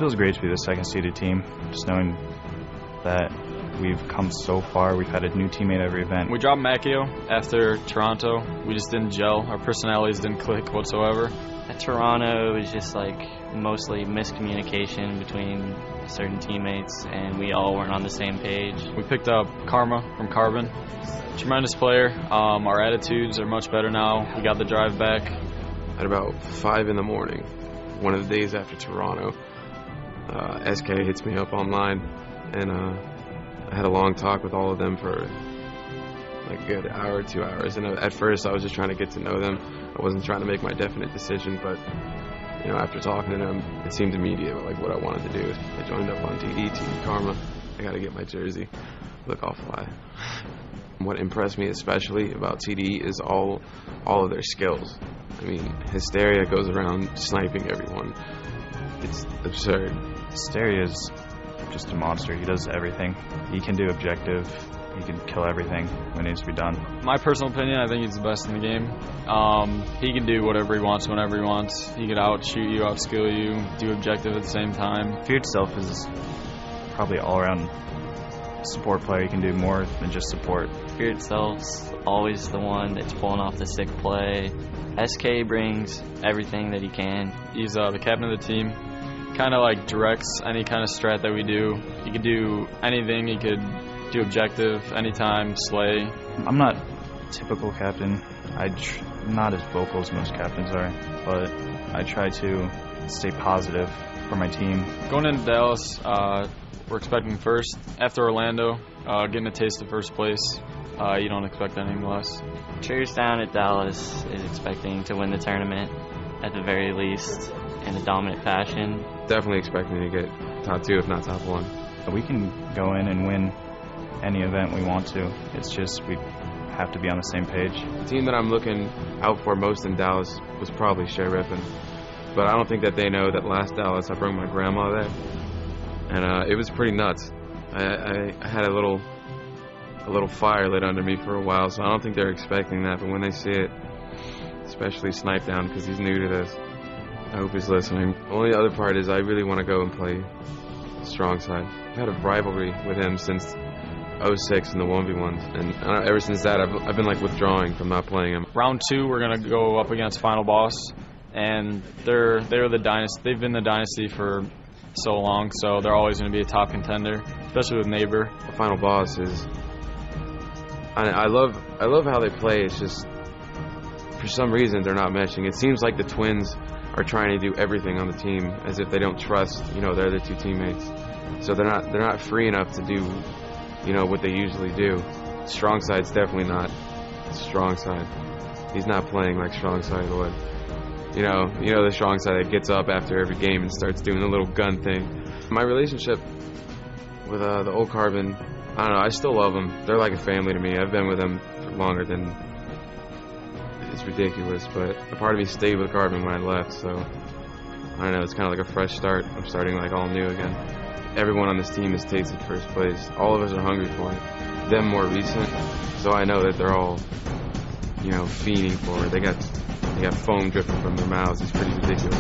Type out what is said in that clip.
feels great to be the second seeded team, just knowing that we've come so far. We've had a new teammate every event. We dropped Macchio after Toronto. We just didn't gel. Our personalities didn't click whatsoever. At Toronto, it was just like mostly miscommunication between certain teammates, and we all weren't on the same page. We picked up Karma from Carbon. Tremendous player. Our attitudes are much better now. We got the drive back. At about 5 in the morning, one of the days after Toronto, SK hits me up online, and I had a long talk with all of them for like a good hour, 2 hours. And at first, I was just trying to get to know them. I wasn't trying to make my definite decision, but you know, after talking to them, it seemed immediate like what I wanted to do. I joined up on TD Karma. I got to get my jersey. Look, I'll fly. What impressed me especially about TD is all of their skills. I mean, Hysteria goes around sniping everyone. It's absurd. Hysteria is just a monster. He does everything. He can do objective. He can kill everything when it needs to be done. My personal opinion, I think he's the best in the game. He can do whatever he wants whenever he wants. He could outshoot you, outskill you, do objective at the same time. Feared Self is probably all-around support player. He can do more than just support. Feared Self's always the one that's pulling off the sick play. SK brings everything that he can. He's the captain of the team. Kind of like directs any kind of strat that we do. He could do anything. He could do objective anytime, slay. I'm not a typical captain. I'm not as vocal as most captains are, but I try to stay positive for my team. Going into Dallas, we're expecting first. After Orlando, getting a taste of first place, you don't expect anything less. Cheers down at Dallas is expecting to win the tournament at the very least in a dominant fashion. Definitely expecting to get top 2, if not top 1. We can go in and win any event we want to. It's just we have to be on the same page. The team that I'm looking out for most in Dallas was probably Sheriffin, but I don't think that they know that last Dallas I brought my grandma there, and it was pretty nuts. I had a little fire lit under me for a while, so I don't think they're expecting that, but when they see it, especially Snipe Down because he's new to this, I hope he's listening. The only other part is I really want to go and play strong side. I've had a rivalry with him since 06 in the 1v1s, and ever since that I've been like withdrawing from not playing him. Round 2, we're gonna go up against Final Boss, and they're the dynasty. They've been the dynasty for so long, so they're always gonna be a top contender, especially with Neighbor. The Final Boss is. I love how they play. It's just for some reason they're not meshing. It seems like the twins are trying to do everything on the team as if they don't trust, you know, their other two teammates. So they're not free enough to do, you know, what they usually do. Strong side's definitely not strong side. He's not playing like strong side would. You know the strong side that gets up after every game and starts doing a little gun thing. My relationship with the old Carbon, I don't know, I still love them. They're like a family to me. I've been with them for longer than it's ridiculous, but a part of me stayed with Carbon when I left, so I don't know, it's kind of like a fresh start. I'm starting like all new again. Everyone on this team has tasted first place. All of us are hungry for it. Them more recent, so I know that they're all, you know, fiending for it. They got foam dripping from their mouths. It's pretty ridiculous.